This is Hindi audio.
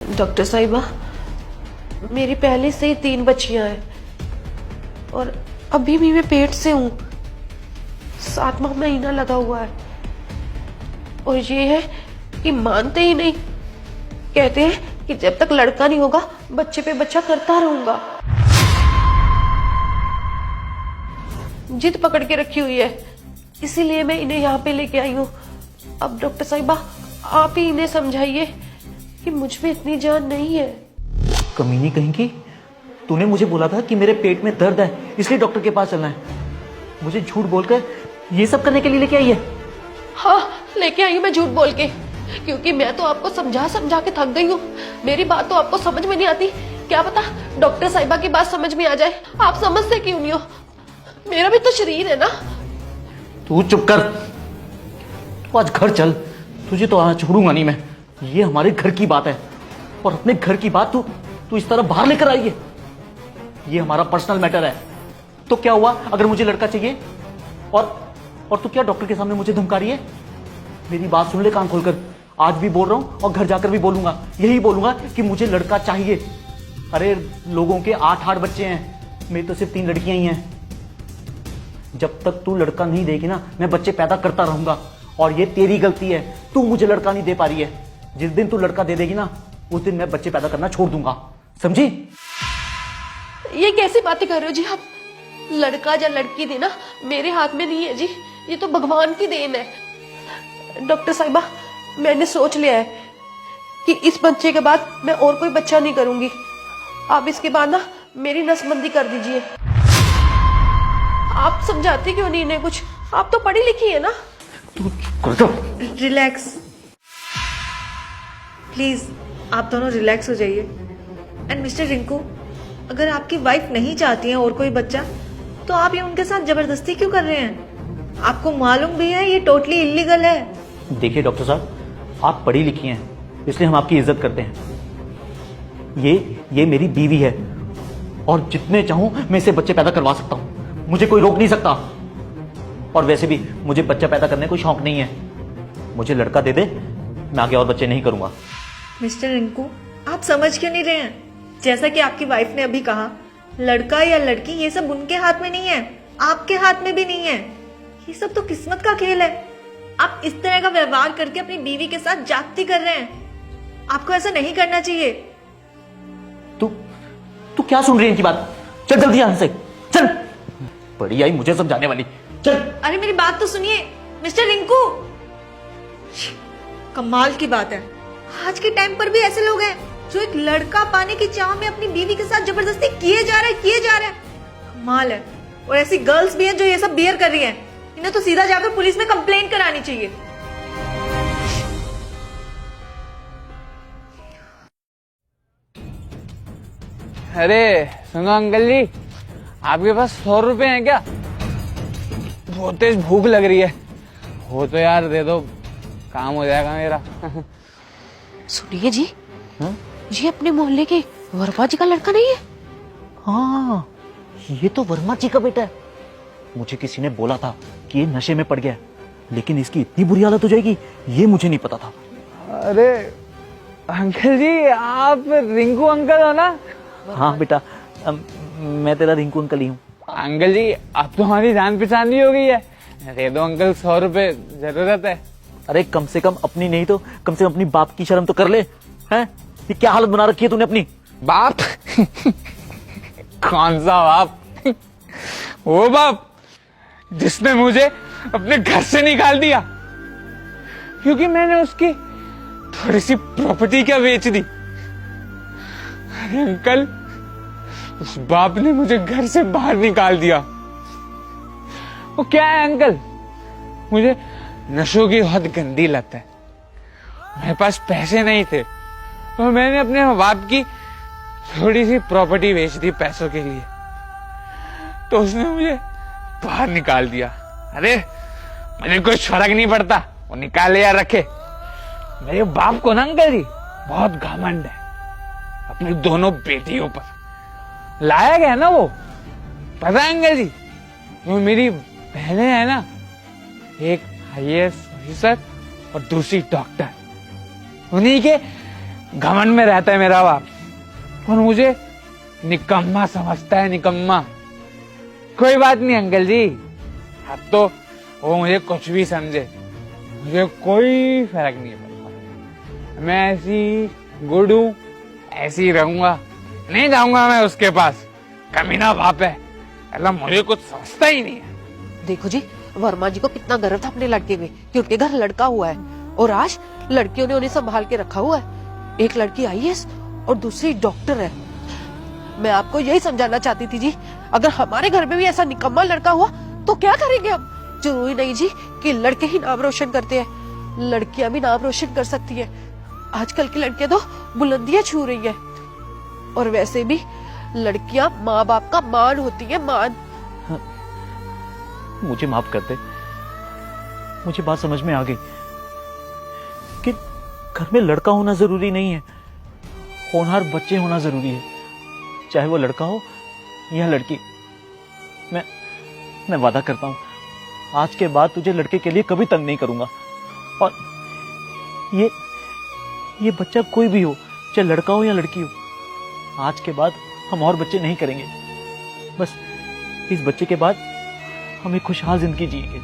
डॉक्टर साहिबा, मेरी पहले से ही 3 बच्चियां हैं और अभी भी मैं पेट से हूं। 7वां महीना लगा हुआ है और ये है कि मानते ही नहीं। कहते हैं कि जब तक लड़का नहीं होगा बच्चे पे बच्चा करता रहूंगा। जिद पकड़ के रखी हुई है, इसीलिए मैं इन्हें यहाँ पे लेके आई हूँ। अब डॉक्टर साहिबा आप ही इन्हें समझाइए कि मुझ में इतनी जान नहीं है। कमीनी कहीं की, तूने मुझे बोला था कि मेरे पेट में दर्द है इसलिए डॉक्टर के पास चलना है। मुझे झूठ बोलकर ये सब करने के लिए लेके आई है। हाँ, लेके आई हूँ मैं झूठ बोल के, क्योंकि मैं तो आपको समझा समझा के थक गई हूँ। मेरी बात तो आपको समझ में नहीं आती। क्या पता डॉक्टर साहिबा की बात समझ में आ जाए। आप समझते क्यों नहीं हो? मेरा भी तो शरीर है ना। तू चुप कर। तू आज घर चल, तुझे तो आज छोड़ूंगा नहीं मैं। ये हमारे घर की बात है और अपने घर की बात तू इस तरह बाहर लेकर आई है। ये हमारा पर्सनल मैटर है। तो क्या हुआ अगर मुझे लड़का चाहिए? और तू क्या डॉक्टर के सामने मुझे धमका रही है? मेरी बात सुन ले कान खोलकर। आज भी बोल रहा हूं और घर जाकर भी बोलूंगा। यही बोलूंगा कि मुझे लड़का चाहिए। अरे लोगों के 8 बच्चे हैं, मेरी तो सिर्फ 3 लड़कियां ही हैं। जब तक तू लड़का नहीं देगी ना, मैं बच्चे पैदा करता रहूंगा। और ये तेरी गलती है, तू मुझे लड़का नहीं दे पा रही है। जिस दिन तू लड़का दे देगी ना, उस दिन मैं बच्चे पैदा करना छोड़ दूंगा, समझी? ये कैसी बातें कर रहे हो जी आप? लड़का या लड़की देना मेरे हाथ में नहीं है जी, ये तो भगवान की देन है। डॉक्टर साहिबा, मैंने सोच लिया है कि इस बच्चे के बाद मैं और कोई बच्चा नहीं करूंगी। आप इसके बाद ना मेरी नसबंदी कर दीजिए। आप समझाते क्यों नहीं इन्हें कुछ? आप तो पढ़ी लिखी है ना। तू कर दो। रिलैक्स प्लीज, आप दोनों रिलैक्स हो जाइए। एंड मिस्टर रिंकू, अगर आपकी वाइफ नहीं चाहती है और कोई बच्चा, तो आप ये उनके साथ जबरदस्ती क्यों कर रहे हैं? आपको मालूम भी है ये टोटली इलीगल है। देखिए डॉक्टर साहब, आप पढ़ी लिखी हैं इसलिए हम आपकी इज्जत करते हैं। ये मेरी बीवी है और जितने चाहूं मैं इसे बच्चे पैदा करवा सकता हूं। मुझे कोई रोक नहीं सकता। और वैसे भी मुझे बच्चा पैदा करने को शौक नहीं है। मुझे लड़का दे दे, मैं आगे और बच्चे नहीं करूंगा। मिस्टर रिंकू, आप समझ क्यों नहीं रहे हैं? जैसा कि आपकी वाइफ ने अभी कहा, लड़का या लड़की ये सब उनके हाथ में नहीं है, आपके हाथ में भी नहीं है। ये सब तो किस्मत का खेल है। आप इस तरह का व्यवहार करके अपनी बीवी के साथ जाति कर रहे हैं। आपको ऐसा नहीं करना चाहिए। तू क्या सुन रही है इनकी बात? चल जल्दी यहां से चल। बड़ी आई मुझे समझाने वाली। चल। अरे मेरी बात तो सुनिए मिस्टर रिंकू। कमाल की बात है, आज के टाइम पर भी ऐसे लोग हैं जो एक लड़का पाने की चाह में अपनी बीवी के साथ जबरदस्ती किए जा रहे हैं। कमाल है। और ऐसी गर्ल्स भी हैं जो ये सब बियर कर रही हैं। इन्हें तो सीधा जाकर पुलिस में कंप्लेंट करानी चाहिए। अरे सुनो अंकल जी, आपके पास 100 रुपए हैं क्या? बहुत तेज भूख लग रही है। हो तो यार दे दो, काम हो जाएगा मेरा। सुनिए जी, ये अपने मोहल्ले के वर्मा जी का लड़का नहीं है? हाँ, ये तो वर्मा जी का बेटा है। मुझे किसी ने बोला था कि ये नशे में पड़ गया है, लेकिन इसकी इतनी बुरी हालत हो जाएगी ये मुझे नहीं पता था। अरे अंकल जी, आप रिंकू अंकल हो ना? हाँ बेटा, मैं तेरा रिंकू अंकल ही हूँ। अंकल जी, अब तो हमारी जान पहचान भी हो गई है। दे दो अंकल, 100 रुपए जरूरत है। अरे कम से कम अपनी नहीं तो कम से कम अपनी बाप की शर्म तो कर ले। हैं? ये क्या हालत बना रखी है तूने अपनी? बाप? कौन सा बाप? वो बाप जिसने मुझे अपने घर से निकाल दिया क्योंकि मैंने उसकी थोड़ी सी प्रॉपर्टी क्या बेच दी। अरे अंकल, उस बाप ने मुझे घर से बाहर निकाल दिया। वो क्या है अंकल, मुझे नशों की बहुत गंदी लत है। मेरे पास पैसे नहीं थे तो मैंने अपने बाप की थोड़ी सी प्रॉपर्टी बेच दी पैसों के लिए, तो उसने मुझे बाहर निकाल दिया। अरे मुझे कुछ फर्क नहीं पड़ता, वो निकाले या रखे। मेरे बाप को ना अंकल जी बहुत घमंड है अपनी दोनों बेटियों पर। लायक है ना वो, पता है अंकल जी? वो मेरी बहनें है ना, एक IAS ऑफिसर और दूसरी डॉक्टर। उन्हीं के घमंड में रहता है मेरा बाप और मुझे निकम्मा समझता है, निकम्मा। कोई बात नहीं अंकल जी, अब तो वो मुझे कुछ भी समझे, मुझे कोई फर्क नहीं पड़ता। मैं ऐसी गुड हूं, ऐसी ही रहूंगा, नहीं जाऊंगा मैं उसके पास। कमीना बाप है, अल्लाह मुझे कुछ समझता ही नहीं है। देखो जी, वर्मा जी को कितना गर्व था अपने लड़के में कि उनके घर लड़का हुआ है, और आज लड़कियों ने उन्हें संभाल के रखा हुआ है। एक लड़की आईएएस और दूसरी डॉक्टर है। मैं आपको यही समझाना चाहती थी जी, अगर हमारे घर में भी ऐसा निकम्मा लड़का हुआ तो क्या करेंगे हम? जरूरी नहीं जी कि लड़के ही नाम रोशन करते हैं, लड़कियां भी नाम रोशन कर सकती है। आजकल की लड़कियां तो बुलंदियां छू रही है, और वैसे भी लड़कियां माँ बाप का मान होती है, मान। मुझे माफ कर दे, मुझे बात समझ में आ गई कि घर में लड़का होना जरूरी नहीं है, होनहार बच्चे होना जरूरी है, चाहे वो लड़का हो या लड़की। मैं वादा करता हूं, आज के बाद तुझे लड़के के लिए कभी तंग नहीं करूंगा। और ये बच्चा कोई भी हो, चाहे लड़का हो या लड़की हो, आज के बाद हम और बच्चे नहीं करेंगे। बस इस बच्चे के बाद हम एक खुशहाल जिंदगी जिएंगे।